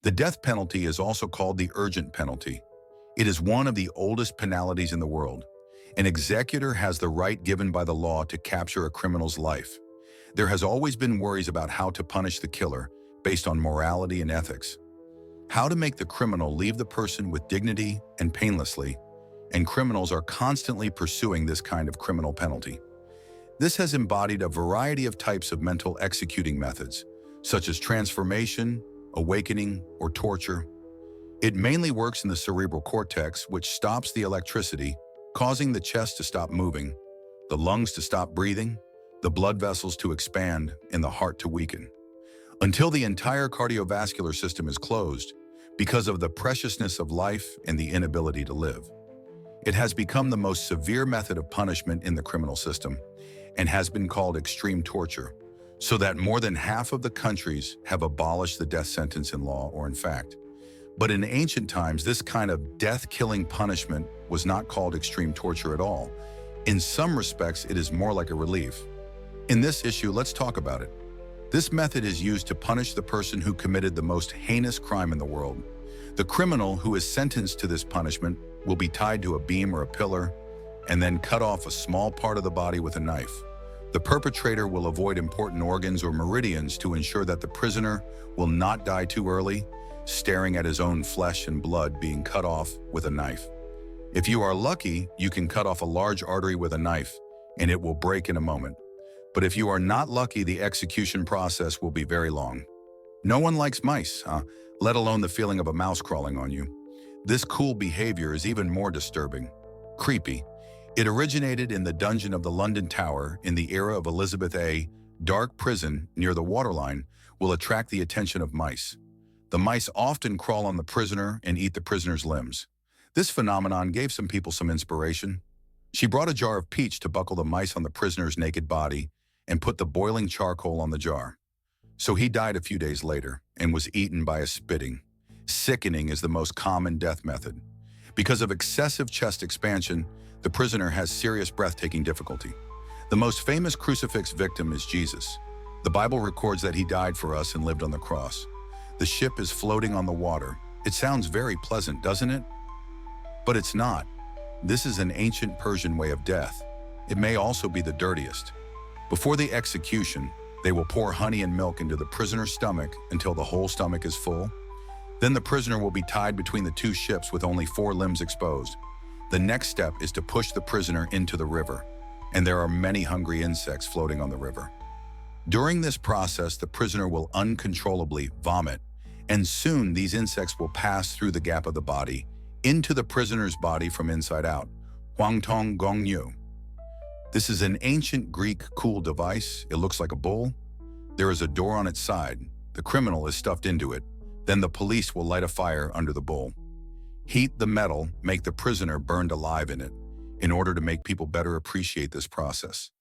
The death penalty is also called the urgent penalty. It is one of the oldest penalties in the world. An executor has the right given by the law to capture a criminal's life. There has always been worries about how to punish the killer based on morality and ethics. How to make the criminal leave the person with dignity and painlessly, and criminals are constantly pursuing this kind of criminal penalty. This has embodied a variety of types of mental executing methods, such as transformation, awakening, or torture. It mainly works in the cerebral cortex, which stops the electricity, causing the chest to stop moving, the lungs to stop breathing, the blood vessels to expand, and the heart to weaken, until the entire cardiovascular system is closed because of the preciousness of life and the inability to live. It has become the most severe method of punishment in the criminal system and has been called extreme torture, so that more than half of the countries have abolished the death sentence in law or in fact. But in ancient times, this kind of death-killing punishment was not called extreme torture at all. In some respects, it is more like a relief. In this issue, let's talk about it. This method is used to punish the person who committed the most heinous crime in the world. The criminal who is sentenced to this punishment will be tied to a beam or a pillar and then cut off a small part of the body with a knife. The perpetrator will avoid important organs or meridians to ensure that the prisoner will not die too early, staring at his own flesh and blood being cut off with a knife. If you are lucky, you can cut off a large artery with a knife, and it will break in a moment. But if you are not lucky, the execution process will be very long. No one likes mice, let alone the feeling of a mouse crawling on you. This cool behavior is even more disturbing. Creepy. It originated in the dungeon of the London Tower in the era of Elizabeth A. Dark prison near the waterline will attract the attention of mice. The mice often crawl on the prisoner and eat the prisoner's limbs. This phenomenon gave some people some inspiration. She brought a jar of peach to buckle the mice on the prisoner's naked body and put the boiling charcoal on the jar. So he died a few days later and was eaten by a spitting. Sickening is the most common death method. Because of excessive chest expansion, the prisoner has serious breathtaking difficulty. The most famous crucifix victim is Jesus. The Bible records that he died for us and lived on the cross. The ship is floating on the water. It sounds very pleasant, doesn't it? But it's not. This is an ancient Persian way of death. It may also be the dirtiest. Before the execution, they will pour honey and milk into the prisoner's stomach until the whole stomach is full. Then the prisoner will be tied between the two ships with only 4 limbs exposed. The next step is to push the prisoner into the river, and there are many hungry insects floating on the river. During this process, the prisoner will uncontrollably vomit, and soon these insects will pass through the gap of the body into the prisoner's body from inside out. Huang Tong Gong Yu. This is an ancient Greek cool device. It looks like a bowl. There is a door on its side. The criminal is stuffed into it. Then the police will light a fire under the bowl. Heat the metal, make the prisoner burned alive in it, in order to make people better appreciate this process.